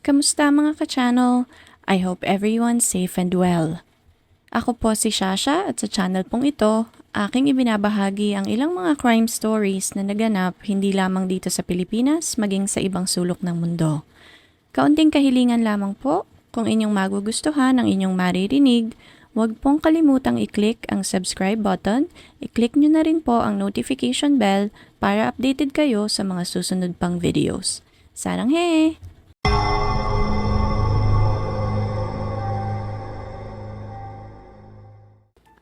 Kamusta mga ka-channel? I hope everyone's safe and well. Ako po si Shasha at sa channel pong ito, aking ibinabahagi ang ilang mga crime stories na naganap hindi lamang dito sa Pilipinas, maging sa ibang sulok ng mundo. Kaunting kahilingan lamang po, kung inyong magugustuhan ang inyong maririnig, huwag pong kalimutang i-click ang subscribe button, i-click nyo na rin po ang notification bell para updated kayo sa mga susunod pang videos. Sarang he!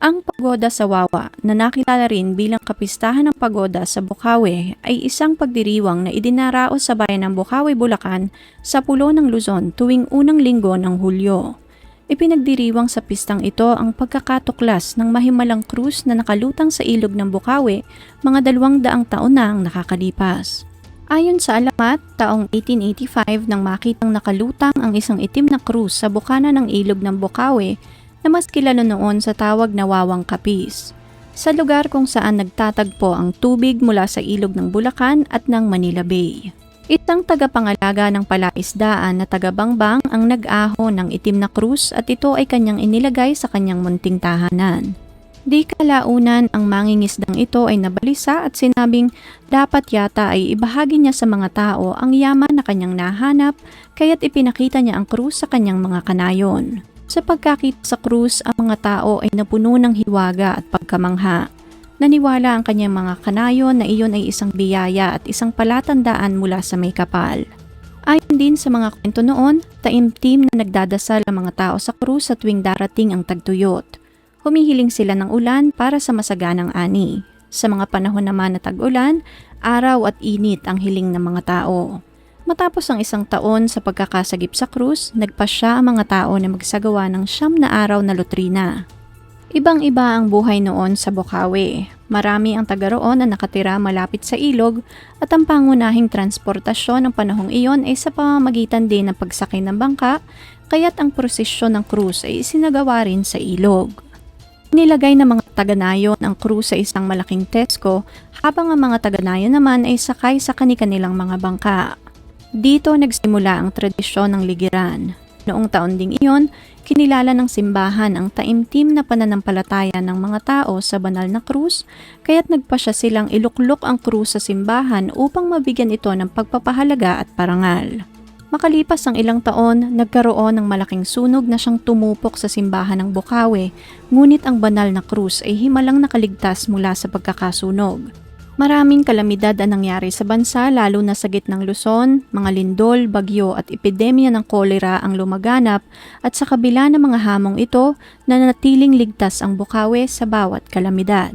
Ang pagoda sa Wawa, na nakilala rin bilang kapistahan ng pagoda sa Bocaue, ay isang pagdiriwang na idinaraos sa bayan ng Bocaue, Bulacan sa pulo ng Luzon tuwing unang linggo ng Hulyo. Ipinagdiriwang sa pistang ito ang pagkakatuklas ng mahimalang krus na nakalutang sa ilog ng Bocaue mga 200 taon na ang nakakalipas. Ayon sa alamat, taong 1885 nang makitang nakalutang ang isang itim na krus sa bukana ng ilog ng Bocaue na mas kilala noon sa tawag na Wawang Kapis, sa lugar kung saan nagtatagpo ang tubig mula sa ilog ng Bulacan at ng Manila Bay. Isang tagapangalaga ng palaisdaan na taga-Bangbang ang nag-aho ng itim na krus at ito ay kanyang inilagay sa kanyang munting tahanan. Di kalaunan ang mangingisdang ito ay nabalisa at sinabing dapat yata ay ibahagi niya sa mga tao ang yaman na kanyang nahanap kaya't ipinakita niya ang krus sa kanyang mga kanayon. Sa pagkakita sa krus, ang mga tao ay napuno ng hiwaga at pagkamangha. Naniwala ang kanyang mga kanayon na iyon ay isang biyaya at isang palatandaan mula sa may kapal. Ayon din sa mga kwento noon, taimtim na nagdadasal ang mga tao sa krus sa tuwing darating ang tagtuyot. Humihiling sila ng ulan para sa masaganang ani. Sa mga panahon naman na tag-ulan, araw at init ang hiling ng mga tao. Matapos ang isang taon sa pagkakasagip sa krus, nagpasya ang mga tao na magsagawa ng 9 na araw na lutrina. Ibang-iba ang buhay noon sa Bocaue. Marami ang taga roon na nakatira malapit sa ilog at ang pangunahing transportasyon ng panahong iyon ay sa pamamagitan din ng pagsakay ng bangka, kaya't ang prosesyon ng krus ay isinagawa rin sa ilog. Nilagay ng mga taga-nayon ang krus sa isang malaking tesko habang ang mga taga-nayon naman ay sakay sa kani-kanilang mga bangka. Dito nagsimula ang tradisyon ng ligiran. Noong taon ding iyon, kinilala ng simbahan ang taimtim na pananampalataya ng mga tao sa banal na krus, kaya't nagpasya silang iluklok ang krus sa simbahan upang mabigyan ito ng pagpapahalaga at parangal. Makalipas ang ilang taon, nagkaroon ng malaking sunog na siyang tumupok sa simbahan ng Bocaue, ngunit ang banal na krus ay himalang nakaligtas mula sa pagkakasunog. Maraming kalamidad ang nangyari sa bansa lalo na sa gitnang Luzon, mga lindol, bagyo at epidemya ng kolera ang lumaganap at sa kabila ng mga hamong ito, nanatiling ligtas ang Bocaue sa bawat kalamidad.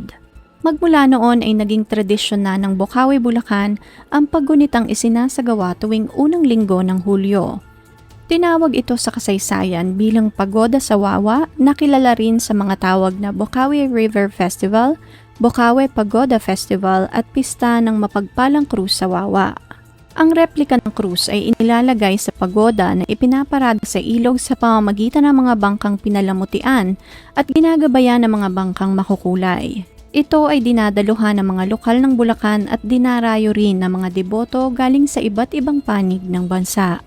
Magmula noon ay naging tradisyon na ng Bocaue, Bulacan ang paggunitang isinasagawa tuwing unang linggo ng Hulyo. Tinawag ito sa kasaysayan bilang Pagoda sa Wawa na kilala rin sa mga tawag na Bocaue River Festival, Bocaue Pagoda Festival at Pista ng Mapagpalang Krus sa Wawa. Ang replika ng krus ay inilalagay sa pagoda na ipinaparada sa ilog sa pamamagitan ng mga bangkang pinalamutian at ginagabayan ng mga bangkang makukulay. Ito ay dinadaluhan ng mga lokal ng Bulacan at dinarayo rin ng mga deboto galing sa iba't ibang panig ng bansa.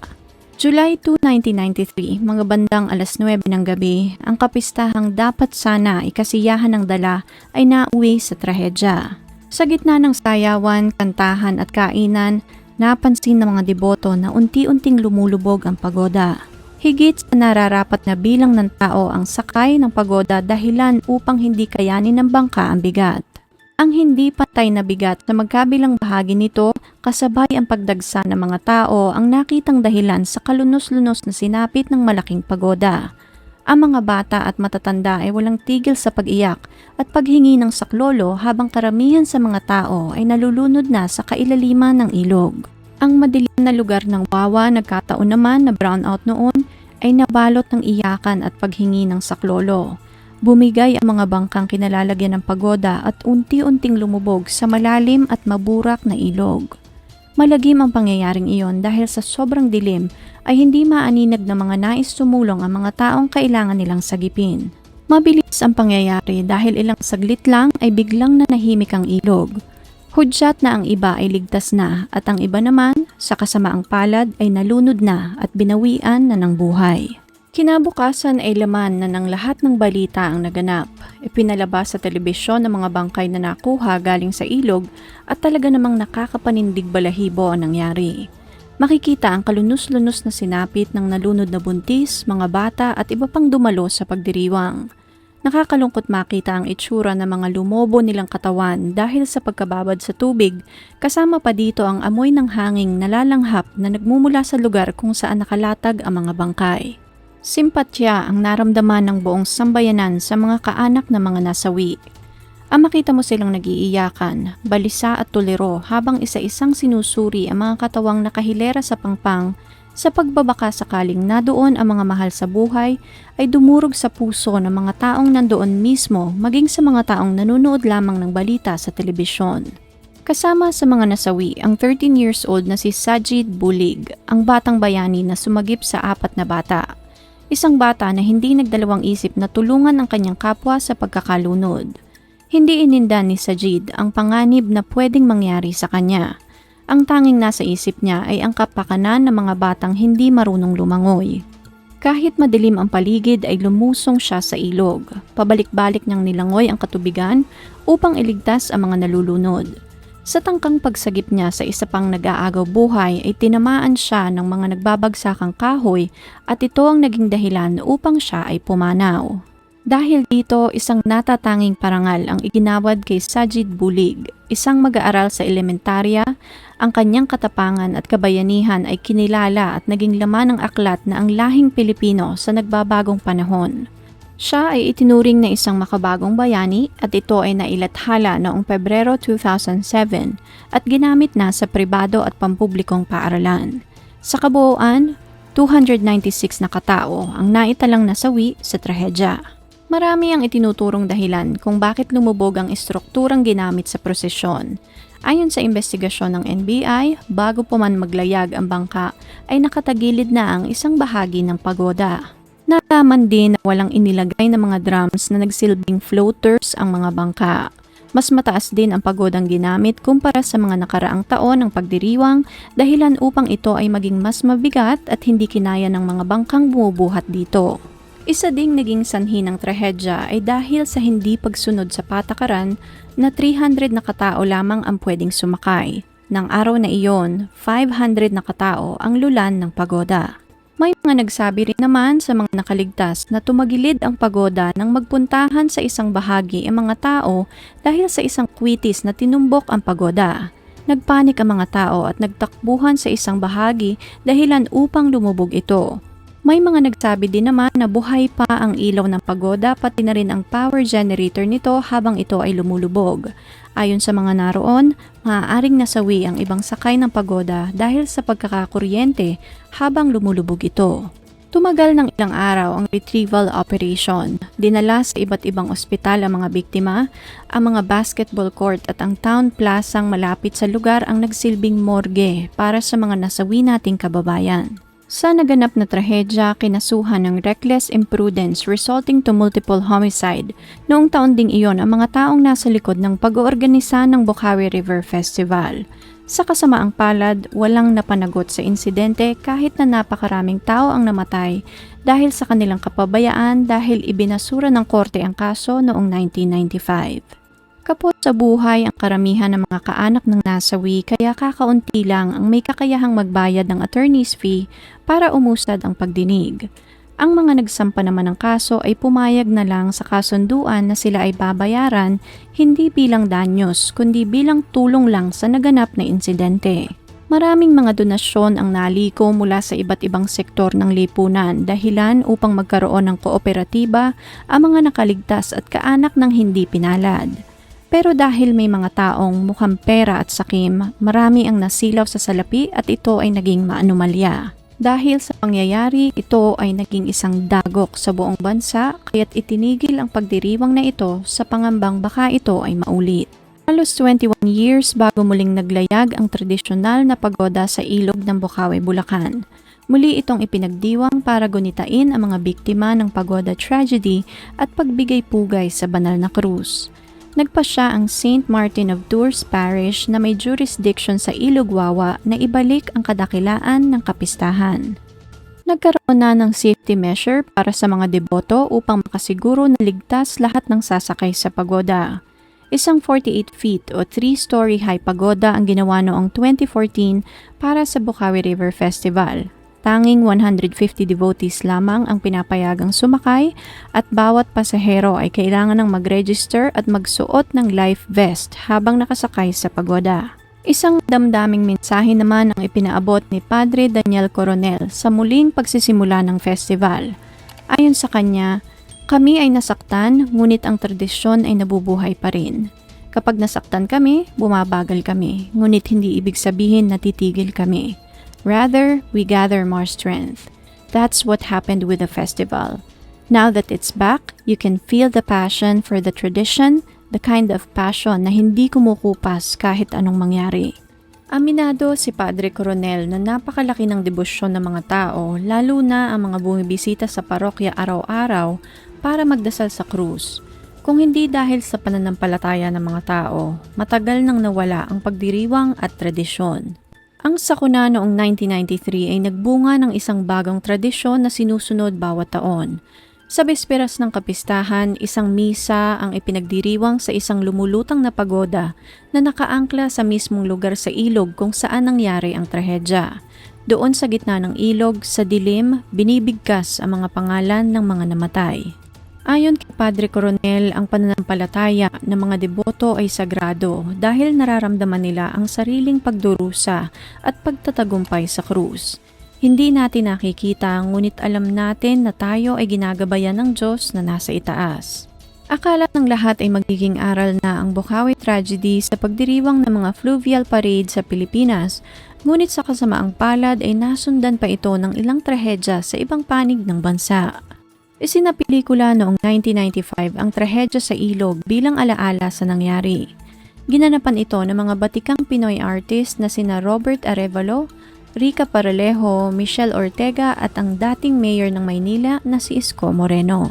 July 2, 1993, mga bandang 9:00 ng gabi, ang kapistahang dapat sana ikasiyahan ng dala ay nauwi sa trahedya. Sa gitna ng sayawan, kantahan at kainan, napansin ng mga deboto na unti-unting lumulubog ang pagoda. Higit sa nararapat na bilang ng tao ang sakay ng pagoda dahilan upang hindi kayanin ng bangka ang bigat. Ang hindi patay na bigat sa magkabilang bahagi nito kasabay ang pagdagsa ng mga tao ang nakitang dahilan sa kalunos-lunos na sinapit ng malaking pagoda. Ang mga bata at matatanda ay walang tigil sa pag-iyak at paghingi ng saklolo habang karamihan sa mga tao ay nalulunod na sa kailaliman ng ilog. Ang madilim na lugar ng Wawa, nagkataon naman na brownout noon, ay nabalot ng iyakan at paghingi ng saklolo. Bumigay ang mga bangkang kinalalagyan ng pagoda at unti-unting lumubog sa malalim at maburak na ilog. Malagim ang pangyayaring iyon dahil sa sobrang dilim ay hindi maaninag ng mga nais tumulong ang mga taong kailangan nilang sagipin. Mabilis ang pangyayari dahil ilang saglit lang ay biglang nanahimik ang ilog. Hudyat na ang iba ay ligtas na at ang iba naman sa kasamaang palad ay nalunod na at binawian na ng buhay. Kinabukasan ay laman na ng lahat ng balita ang naganap. Ipinalabas sa telebisyon ng mga bangkay na nakuha galing sa ilog at talaga namang nakakapanindig balahibo ang nangyari. Makikita ang kalunos-lunos na sinapit ng nalunod na buntis, mga bata at iba pang dumalo sa pagdiriwang. Nakakalungkot makita ang itsura ng mga lumobo nilang katawan dahil sa pagkababad sa tubig, kasama pa dito ang amoy ng hanging nalalanghap na nagmumula sa lugar kung saan nakalatag ang mga bangkay. Simpatya ang naramdaman ng buong sambayanan sa mga kaanak na mga nasawi. Ang makita mo silang nagiiyakan, balisa at tuliro habang isa-isang sinusuri ang mga katawang nakahilera sa pangpang. Sa pagbabaka sakaling nadoon ang mga mahal sa buhay ay dumurog sa puso ng mga taong nandoon mismo maging sa mga taong nanonood lamang ng balita sa telebisyon. Kasama sa mga nasawi ang 13 years old na si Sajid Bulig, ang batang bayani na sumagip sa 4 na bata. Isang bata na hindi nagdalawang isip na tulungan ang kanyang kapwa sa pagkakalunod. Hindi ininda ni Sajid ang panganib na pwedeng mangyari sa kanya. Ang tanging nasa isip niya ay ang kapakanan ng mga batang hindi marunong lumangoy. Kahit madilim ang paligid ay lumusong siya sa ilog. Pabalik-balik niyang nilangoy ang katubigan upang iligtas ang mga nalulunod. Sa tangkang pagsagip niya sa isa pang nag-aagaw buhay ay tinamaan siya ng mga nagbabagsakang kahoy at ito ang naging dahilan upang siya ay pumanaw. Dahil dito, isang natatanging parangal ang iginawad kay Sajid Bulig, isang mag-aaral sa elementarya. Ang kanyang katapangan at kabayanihan ay kinilala at naging laman ng aklat na ang lahing Pilipino sa nagbabagong panahon. Siya ay itinuring na isang makabagong bayani at ito ay nailathala noong Pebrero 2007 at ginamit na sa pribado at pampublikong paaralan. Sa kabuuan, 296 na katao ang naitalang nasawi sa trahedya. Marami ang itinuturong dahilan kung bakit lumubog ang estrukturang ginamit sa prosesyon. Ayon sa investigasyon ng NBI, bago pa man maglayag ang bangka ay nakatagilid na ang isang bahagi ng pagoda. Nalaman din na walang inilagay na mga drums na nagsilbing floaters ang mga bangka. Mas mataas din ang pagodang ginamit kumpara sa mga nakaraang taon ng pagdiriwang dahilan upang ito ay maging mas mabigat at hindi kinaya ng mga bangkang bumubuhat dito. Isa ding naging sanhi ng trahedya ay dahil sa hindi pagsunod sa patakaran na 300 na katao lamang ang pwedeng sumakay. Nang araw na iyon, 500 na katao ang lulan ng pagoda. May mga nagsabi rin naman sa mga nakaligtas na tumagilid ang pagoda nang magpuntahan sa isang bahagi ang mga tao dahil sa isang kwitis na tinumbok ang pagoda. Nagpanik ang mga tao at nagtakbuhan sa isang bahagi dahilan upang lumubog ito. May mga nagsabi din naman na buhay pa ang ilaw ng pagoda pati na rin ang power generator nito habang ito ay lumulubog. Ayon sa mga naroon, maaaring nasawi ang ibang sakay ng pagoda dahil sa pagkakakuryente habang lumulubog ito. Tumagal ng ilang araw ang retrieval operation. Dinala sa iba't ibang ospital ang mga biktima, ang mga basketball court at ang town plazang malapit sa lugar ang nagsilbing morgue para sa mga nasawi nating kababayan. Sa naganap na trahedya, kinasuhan ng reckless imprudence resulting to multiple homicide. Noong taon ding iyon ang mga taong nasa likod ng pag-oorganisa ng Bocaue River Festival. Sa kasamaang palad, walang napanagot sa insidente kahit na napakaraming tao ang namatay dahil sa kanilang kapabayaan dahil ibinasura ng korte ang kaso noong 1995. Kapos sa buhay ang karamihan ng mga kaanak ng nasawi kaya kakaunti lang ang may kakayahang magbayad ng attorney's fee para umusad ang pagdinig. Ang mga nagsampa naman ng kaso ay pumayag na lang sa kasunduan na sila ay babayaran hindi bilang danyos kundi bilang tulong lang sa naganap na insidente. Maraming mga donasyon ang naliko mula sa iba't ibang sektor ng lipunan dahilan upang magkaroon ng kooperatiba ang mga nakaligtas at kaanak ng hindi pinalad. Pero dahil may mga taong mukhang pera at sakim, marami ang nasilaw sa salapi at ito ay naging maanumalya. Dahil sa pangyayari, ito ay naging isang dagok sa buong bansa kaya't itinigil ang pagdiriwang na ito sa pangambang baka ito ay maulit. Halos 21 years bago muling naglayag ang tradisyonal na pagoda sa ilog ng Bocaue, Bulacan. Muli itong ipinagdiwang para gunitain ang mga biktima ng pagoda tragedy at pagbigay pugay sa banal na krus. Nagpasya ang Saint Martin of Tours Parish na may jurisdiction sa Ilog Wawa na ibalik ang kadakilaan ng kapistahan. Nagkaroon na ng safety measure para sa mga deboto upang makasiguro na ligtas lahat ng sasakay sa pagoda. Isang 48 feet o 3-story high pagoda ang ginawa noong 2014 para sa Bocaue River Festival. Tanging 150 devotees lamang ang pinapayagang sumakay at bawat pasahero ay kailangan ng mag-register at magsuot ng life vest habang nakasakay sa pagoda. Isang damdaming mensahe naman ang ipinaabot ni Padre Daniel Coronel sa muling pagsisimula ng festival. Ayon sa kanya, kami ay nasaktan ngunit ang tradisyon ay nabubuhay pa rin. Kapag nasaktan kami, bumabagal kami, ngunit hindi ibig sabihin na titigil kami. Rather, we gather more strength. That's what happened with the festival. Now that it's back, you can feel the passion for the tradition, the kind of passion na hindi kumukupas kahit anong mangyari. Aminado si Padre Coronel na napakalaki ng debosyon ng mga tao, lalo na ang mga bumibisita sa parokya araw-araw para magdasal sa krus. Kung hindi dahil sa pananampalataya ng mga tao, matagal nang nawala ang pagdiriwang at tradisyon. Ang sakuna noong 1993 ay nagbunga ng isang bagong tradisyon na sinusunod bawat taon. Sa bisperas ng kapistahan, isang misa ang ipinagdiriwang sa isang lumulutang na pagoda na nakaangkla sa mismong lugar sa ilog kung saan nangyari ang trahedya. Doon sa gitna ng ilog, sa dilim, binibigkas ang mga pangalan ng mga namatay. Ayon kay Padre Coronel, ang pananampalataya ng mga deboto ay sagrado dahil nararamdaman nila ang sariling pagdurusa at pagtatagumpay sa krus. Hindi natin nakikita ngunit alam natin na tayo ay ginagabayan ng Diyos na nasa itaas. Akala ng lahat ay magiging aral na ang Bocaue tragedy sa pagdiriwang ng mga fluvial parade sa Pilipinas, ngunit sa kasamaang palad ay nasundan pa ito ng ilang trahedya sa ibang panig ng bansa. Isinapelikula noong 1995 ang trahedya sa ilog bilang alaala sa nangyari. Ginanapan ito ng mga batikang Pinoy artist na sina Robert Arevalo, Rica Paralejo, Michelle Ortega at ang dating mayor ng Maynila na si Isko Moreno.